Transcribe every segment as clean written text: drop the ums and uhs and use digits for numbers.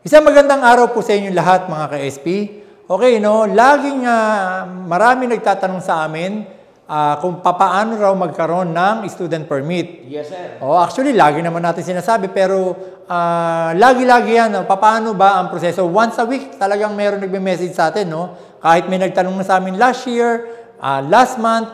Isang magandang araw po sa inyo lahat mga ka-SP. Okay, no? Laging marami nagtatanong sa amin kung paano raw magkaroon ng student permit. Yes, sir. Actually, lagi naman natin sinasabi pero lagi-lagi yan. Paano ba ang proseso? Once a week talagang meron nagme-message sa atin. No? Kahit may nagtanong na sa amin last year, last month,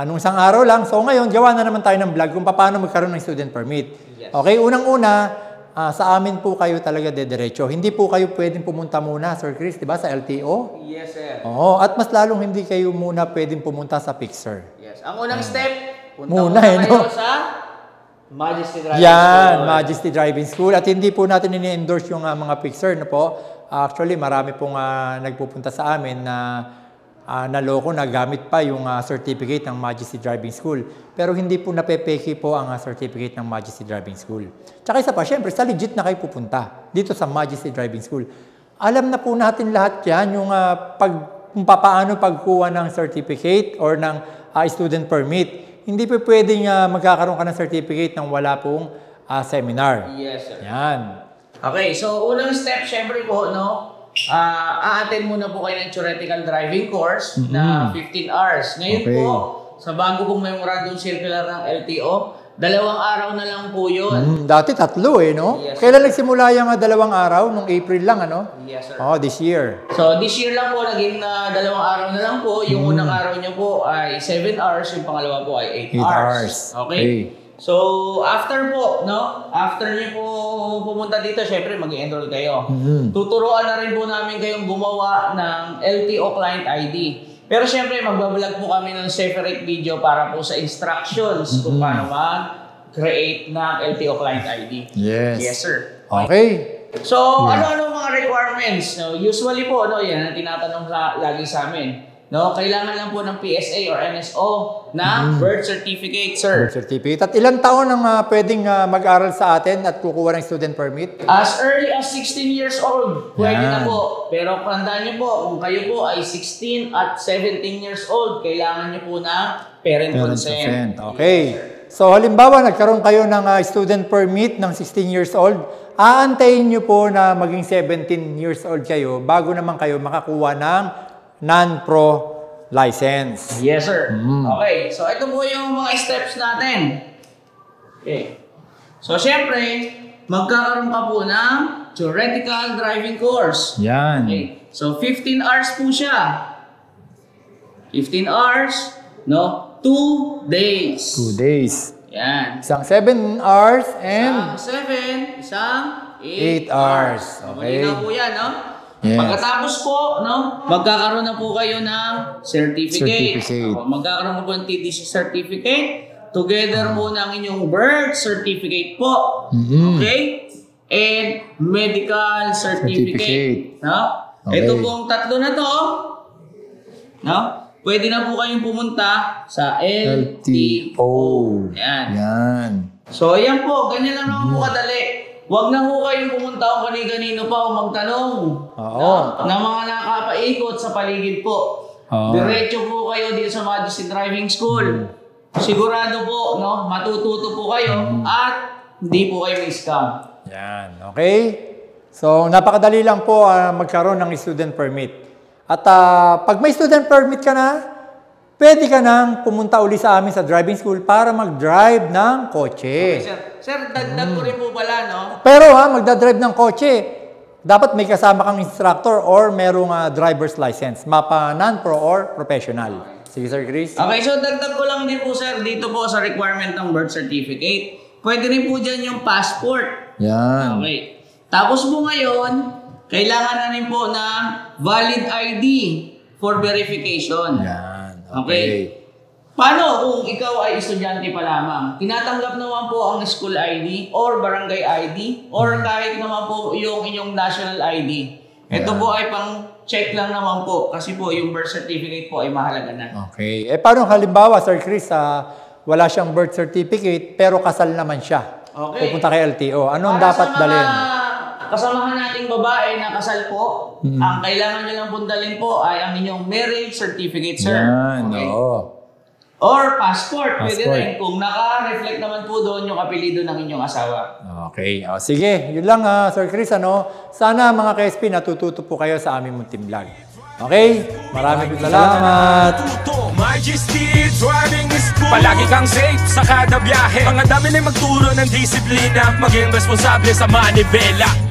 nung isang araw lang. So ngayon, gawa na naman tayo ng vlog kung paano magkaroon ng student permit. Yes. Okay, unang-una, sa amin po kayo talaga dediretso. Hindi po kayo pwedeng pumunta muna, Sir Chris, di ba, sa LTO? Yes, sir. Oo, at mas lalong hindi kayo muna pwedeng pumunta sa Pixar. Yes. Ang unang step, punta Muna, kayo no? sa Majesty Driving Yan, School. Majesty Driving School. At hindi po natin ini-endorse yung mga Pixar na po. Actually, marami pong nagpupunta sa amin na naloko na gamit pa yung certificate ng Majesty Driving School. Pero hindi po napepeki po ang certificate ng Majesty Driving School. Tsaka isa pa, syempre, sa legit na kayo pupunta dito sa Majesty Driving School. Alam na po natin lahat yan, yung kung paano pagkuha ng certificate or ng student permit. Hindi po pwedeng magkakaroon ka ng certificate nang wala pong seminar. Yes, sir. Yan. Okay, so unang step, syempre po, no? A-attend muna po kayo ng theoretical driving course na 15 hours. Ngayon Okay. po, sa bago pong memorandum circular ng LTO, 2 araw na lang po yun. Dati 3 no? Yes. Kailan nagsimula yung 2 araw? Nung April lang, ano? Yes, sir. This year. So, this year lang po, naging 2 araw na lang po. Yung unang araw nyo po ay 7 hours, yung pangalawa po ay 8 hours. Okay? So, after po, no? After nyo po pumunta dito, syempre mag-enroll kayo. Tuturuan na rin po namin kayong gumawa ng LTO Client ID. Pero syempre, magbablog po kami ng separate video para po sa instructions kung paano mag-create ng LTO Client ID. Yes. Yes, sir. Okay. So, ano-ano mga requirements? No, usually po, no, yan ang tinatanong lagi sa amin. No, kailangan lang po ng PSA or NSO na birth certificate, sir. Birth certificate. At ilang taon ang pwedeng mag-aral sa atin at kukuha ng student permit? As early as 16 years old, pwede Yan. na po. Pero tandaan niyo po, kung kayo po ay 16 at 17 years old, kailangan niyo po ng parent consent. Okay. So, halimbawa, nagkaroon kayo ng student permit ng 16 years old, aantayin niyo po na maging 17 years old kayo bago naman kayo makakuha ng non-pro license. Yes, sir. Okay. So, ito po yung mga steps natin. Okay. So, syempre, magkakaroon ka po ng theoretical driving course. Yan. Okay. So, 15 hours po siya. 15 hours, no? 2 days. 2 days. Yan. Isang 7 hours and Isang 7, isang 8 hours. Okay. Malinaw po yan, no? Yes. Pagkatapos po, no, magkakaroon na po kayo ng certificate. Certificate. Magkakaroon na po ng TDC certificate together po ng inyong birth certificate po. Okay? And medical certificate. No? Okay. Ito pong tatlo na to, no? Pwede na po kayong pumunta sa LTO. Yan. Yan. So, ayan po. Ganyan lang naman po kadali. Huwag na po kayong pumunta kung kani-ganino pa o magtanong. Oo. Na mga nakapaikot sa paligid po. Oo. Diretso po kayo dito sa Majesty Driving School. Sigurado po, no, matututo po kayo at hindi po kayo may-scam. Yan. Okay? So, napakadali lang po magkaroon ng student permit. At pag may student permit ka na, pwede ka nang pumunta uli sa amin sa driving school para mag-drive ng kotse. Okay, sir. Sir, dagdag ko rin po pala, no? Pero magdadrive ng kotse, dapat may kasama kang instructor or merong driver's license, mapa non-pro or professional. Sige, Sir Chris. Okay, so dagdag ko lang din po, sir, dito po sa requirement ng birth certificate. Pwede rin po dyan yung passport. Yan. Okay. Tapos po ngayon, kailangan na rin po ng valid ID for verification. Yan. Okay. Paano kung ikaw ay estudyante pa lamang? Tinatanggap naman po ang school ID or barangay ID or kahit naman po yung inyong national ID. Ito po ay pang-check lang naman po kasi po yung birth certificate po ay mahalaga na. Okay. Paano halimbawa, Sir Chris, wala siyang birth certificate pero kasal naman siya. Okay. Pupunta kay LTO. Anong Para dapat sa mga dalhin? kasamahan nating babae na kasal po, ang kailangan nyo lang pong dalhin po ay ang inyong marriage certificate, sir. Yan. Okay. Oo. Or passport. Pwede Passport. rin. Kung naka-reflect naman po doon yung apelido ng inyong asawa. Okay. O, sige, yun lang Sir Chris. Sana mga KSP natututo po kayo sa aming munting vlog. Okay? Maraming salamat. Majesty Driving School. Palagi kang safe sa kada biyahe. Mga dami na magturo ng disiplina. Maging responsable sa manibela.